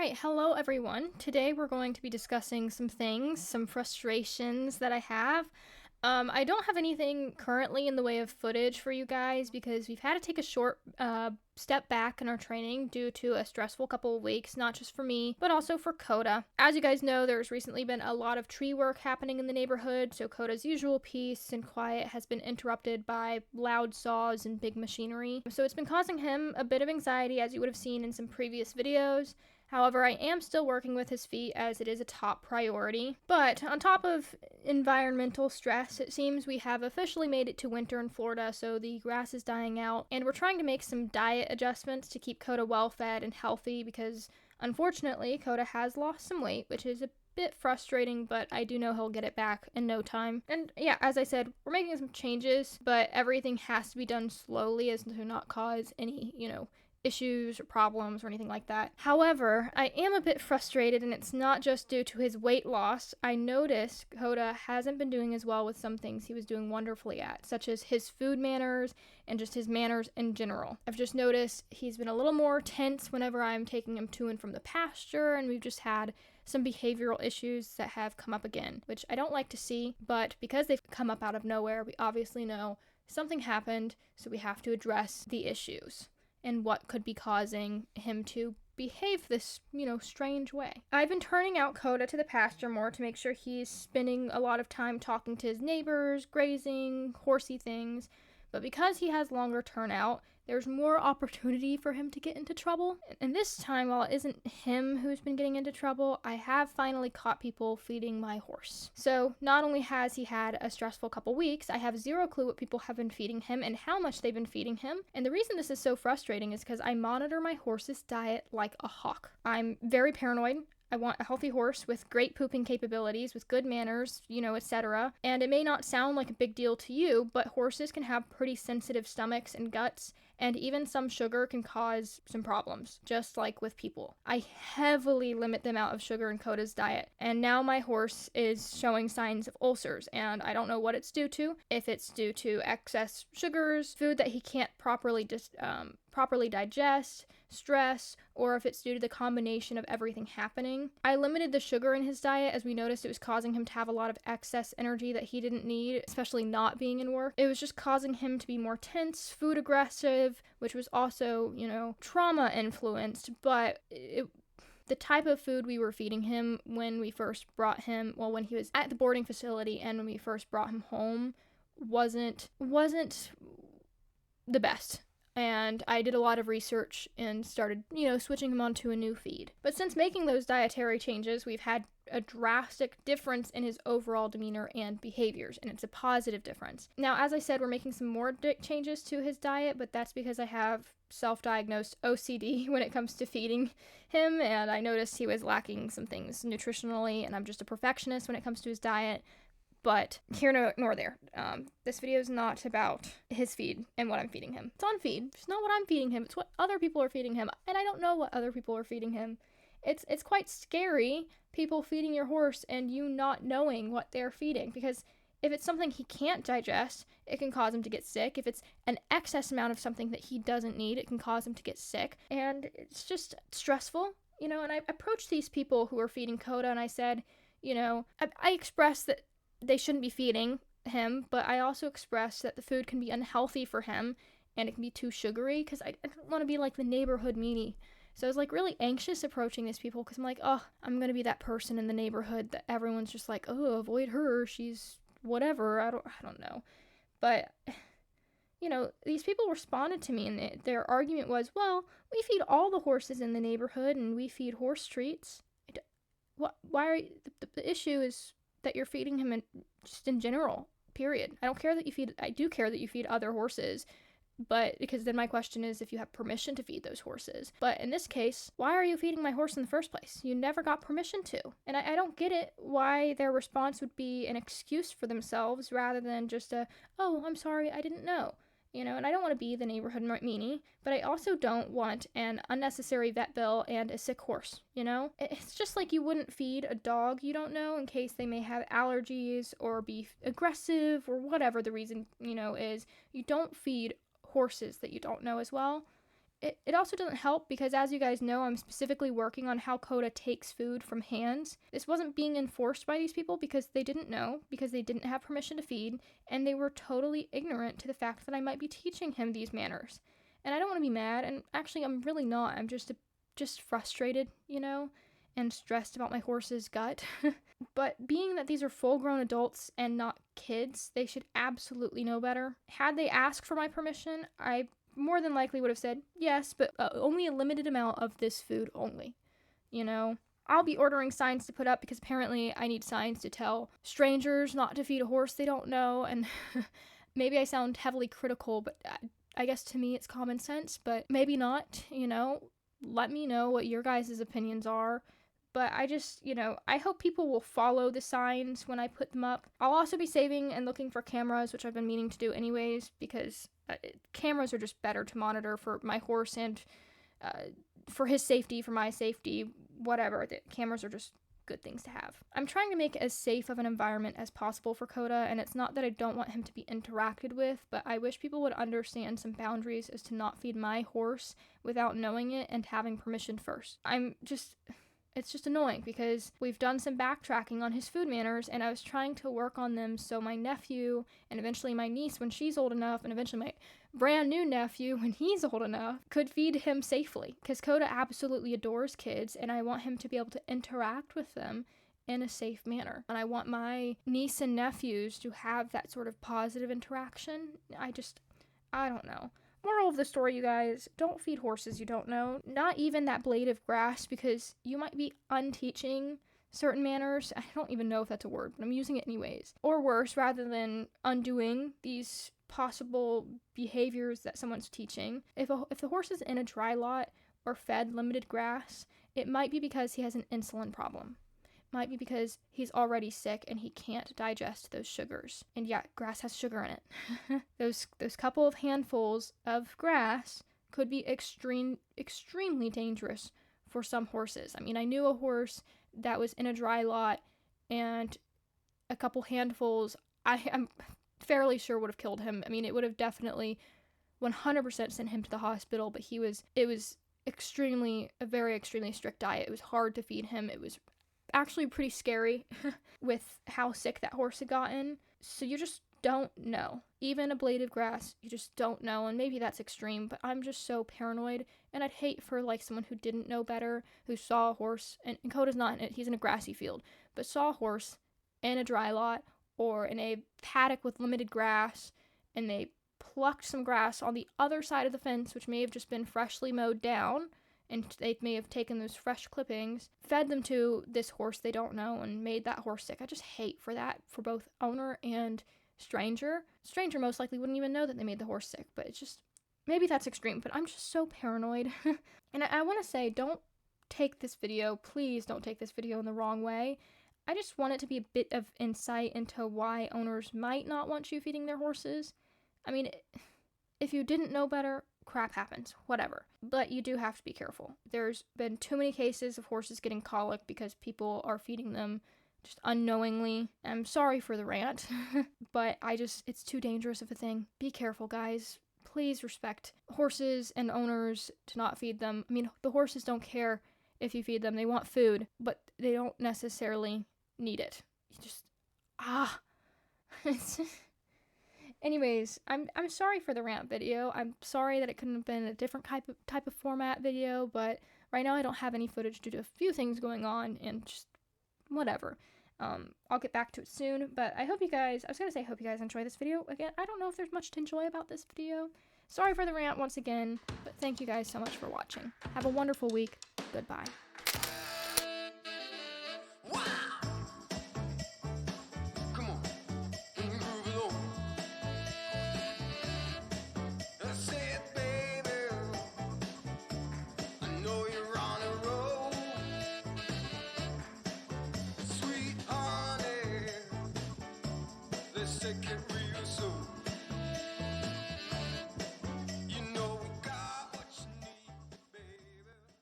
Alright, hello everyone. Today we're going to be discussing some things, some frustrations that I have. I don't have anything currently in the way of footage for you guys because we've had to take a short step back in our training due to a stressful couple of weeks, not just for me, but also for Koda. As you guys know, there's recently been a lot of tree work happening in the neighborhood, so Koda's usual peace and quiet has been interrupted by loud saws and big machinery. So it's been causing him a bit of anxiety, as you would have seen in some previous videos. However, I am still working with his feet as it is a top priority. But on top of environmental stress, it seems we have officially made it to winter in Florida, so the grass is dying out, and we're trying to make some diet adjustments to keep Koda well fed and healthy because unfortunately Koda has lost some weight, which is a bit frustrating, but I do know he'll get it back in no time. And yeah, as I said, we're making some changes, but everything has to be done slowly as to not cause any, issues or problems or anything like that. However, I am a bit frustrated, and it's not just due to his weight loss. I noticed Koda hasn't been doing as well with some things he was doing wonderfully at, such as his food manners and just his manners in general. I've just noticed he's been a little more tense whenever I'm taking him to and from the pasture, and we've just had some behavioral issues that have come up again, which I don't like to see, but because they've come up out of nowhere, we obviously know something happened, so we have to address the issues and what could be causing him to behave this, strange way. I've been turning out Koda to the pasture more to make sure he's spending a lot of time talking to his neighbors, grazing, horsey things, but because he has longer turnout, there's more opportunity for him to get into trouble. And this time, while it isn't him who's been getting into trouble, I have finally caught people feeding my horse. So not only has he had a stressful couple weeks, I have zero clue what people have been feeding him and how much they've been feeding him. And the reason this is so frustrating is because I monitor my horse's diet like a hawk. I'm very paranoid. I want a healthy horse with great pooping capabilities, with good manners, etc. And it may not sound like a big deal to you, but horses can have pretty sensitive stomachs and guts, and even some sugar can cause some problems, just like with people. I heavily limit the amount of sugar in Koda's diet, and now my horse is showing signs of ulcers, and I don't know what it's due to. If it's due to excess sugars, food that he can't properly digest, stress, or if it's due to the combination of everything happening. I limited the sugar in his diet as we noticed it was causing him to have a lot of excess energy that he didn't need, especially not being in work. It was just causing him to be more tense, food aggressive, which was also, trauma influenced, but the type of food we were feeding him when we first brought him, when he was at the boarding facility and when we first brought him home wasn't the best. And I did a lot of research and started, switching him onto a new feed. But since making those dietary changes, we've had a drastic difference in his overall demeanor and behaviors, and it's a positive difference. Now, as I said, we're making some more changes to his diet, but that's because I have self-diagnosed OCD when it comes to feeding him, and I noticed he was lacking some things nutritionally, and I'm just a perfectionist when it comes to his diet. But here nor there. This video is not about his feed and what I'm feeding him. It's on feed. It's not what I'm feeding him. It's what other people are feeding him. And I don't know what other people are feeding him. It's quite scary, people feeding your horse and you not knowing what they're feeding. Because if it's something he can't digest, it can cause him to get sick. If it's an excess amount of something that he doesn't need, it can cause him to get sick. And it's just stressful, and I approached these people who are feeding Koda and I said, I expressed that they shouldn't be feeding him, but I also expressed that the food can be unhealthy for him and it can be too sugary because I don't want to be like the neighborhood meanie. So I was really anxious approaching these people because I'm like, oh, I'm going to be that person in the neighborhood that everyone's just like, oh, avoid her. She's whatever. I don't know. But, these people responded to me and their argument was, well, we feed all the horses in the neighborhood and we feed horse treats. Why are you, the issue is that you're feeding him just in general, period. I do care that you feed other horses, but because then my question is if you have permission to feed those horses. But in this case, why are you feeding my horse in the first place? You never got permission to. And I don't get it why their response would be an excuse for themselves rather than just oh, I'm sorry, I didn't know. And I don't want to be the neighborhood meanie, but I also don't want an unnecessary vet bill and a sick horse, It's just like you wouldn't feed a dog you don't know in case they may have allergies or be aggressive or whatever the reason, is. You don't feed horses that you don't know as well. it also doesn't help because, as you guys know, I'm specifically working on how Koda takes food from hands. This wasn't being enforced by these people because they didn't know, because they didn't have permission to feed, and they were totally ignorant to the fact that I might be teaching him these manners. And I don't want to be mad, and actually I'm really not. I'm just frustrated, you know, and stressed about my horse's gut. But being that these are full-grown adults and not kids, they should absolutely know better. Had they asked for my permission, I more than likely would have said yes, but only a limited amount of this food only, you know. I'll be ordering signs to put up because apparently I need signs to tell strangers not to feed a horse they don't know, and maybe I sound heavily critical, but I guess to me it's common sense, but maybe not, you know. Let me know what your guys' opinions are. But I just, you know, I hope people will follow the signs when I put them up. I'll also be saving and looking for cameras, which I've been meaning to do anyways, because cameras are just better to monitor for my horse and for his safety, for my safety, whatever. The cameras are just good things to have. I'm trying to make as safe of an environment as possible for Koda, and it's not that I don't want him to be interacted with, but I wish people would understand some boundaries as to not feed my horse without knowing it and having permission first. It's just annoying because we've done some backtracking on his food manners, and I was trying to work on them so my nephew and eventually my niece when she's old enough, and eventually my brand new nephew when he's old enough, could feed him safely. Because Koda absolutely adores kids, and I want him to be able to interact with them in a safe manner. And I want my niece and nephews to have that sort of positive interaction. I don't know. Moral of the story, you guys, don't feed horses you don't know. Not even that blade of grass, because you might be unteaching certain manners. I don't even know if that's a word, but I'm using it anyways. Or worse, rather than undoing these possible behaviors that someone's teaching. If the horse is in a dry lot or fed limited grass, it might be because he has an insulin problem. Might be because he's already sick and he can't digest those sugars. And yeah, grass has sugar in it. Those couple of handfuls of grass could be extremely dangerous for some horses. I mean, I knew a horse that was in a dry lot, and a couple handfuls, I'm fairly sure would have killed him. I mean, it would have definitely 100% sent him to the hospital, but it was a very extremely strict diet. It was hard to feed him. It was actually pretty scary with how sick that horse had gotten. So you just don't know. Even a blade of grass, you just don't know. And maybe that's extreme, but I'm just so paranoid. And I'd hate for like someone who didn't know better, who saw a horse, and Koda's not in it, he's in a grassy field, but saw a horse in a dry lot or in a paddock with limited grass, and they plucked some grass on the other side of the fence, which may have just been freshly mowed down, and they may have taken those fresh clippings, fed them to this horse they don't know, and made that horse sick. I just hate for that, for both owner and stranger. Stranger most likely wouldn't even know that they made the horse sick, but it's just, maybe that's extreme, but I'm just so paranoid. And I want to say, don't take this video, please don't take this video in the wrong way. I just want it to be a bit of insight into why owners might not want you feeding their horses. I mean, if you didn't know better, crap happens, whatever. But you do have to be careful. There's been too many cases of horses getting colic because people are feeding them just unknowingly. I'm sorry for the rant, but it's too dangerous of a thing. Be careful, guys. Please respect horses and owners to not feed them. I mean, the horses don't care if you feed them. They want food, but they don't necessarily need it. You just, Anyways, I'm sorry for the rant video. I'm sorry that it couldn't have been a different type of format video, but right now I don't have any footage due to a few things going on, and just whatever. I'll get back to it soon, but I hope you guys enjoy this video. Again, I don't know if there's much to enjoy about this video. Sorry for the rant once again, but thank you guys so much for watching. Have a wonderful week. Goodbye.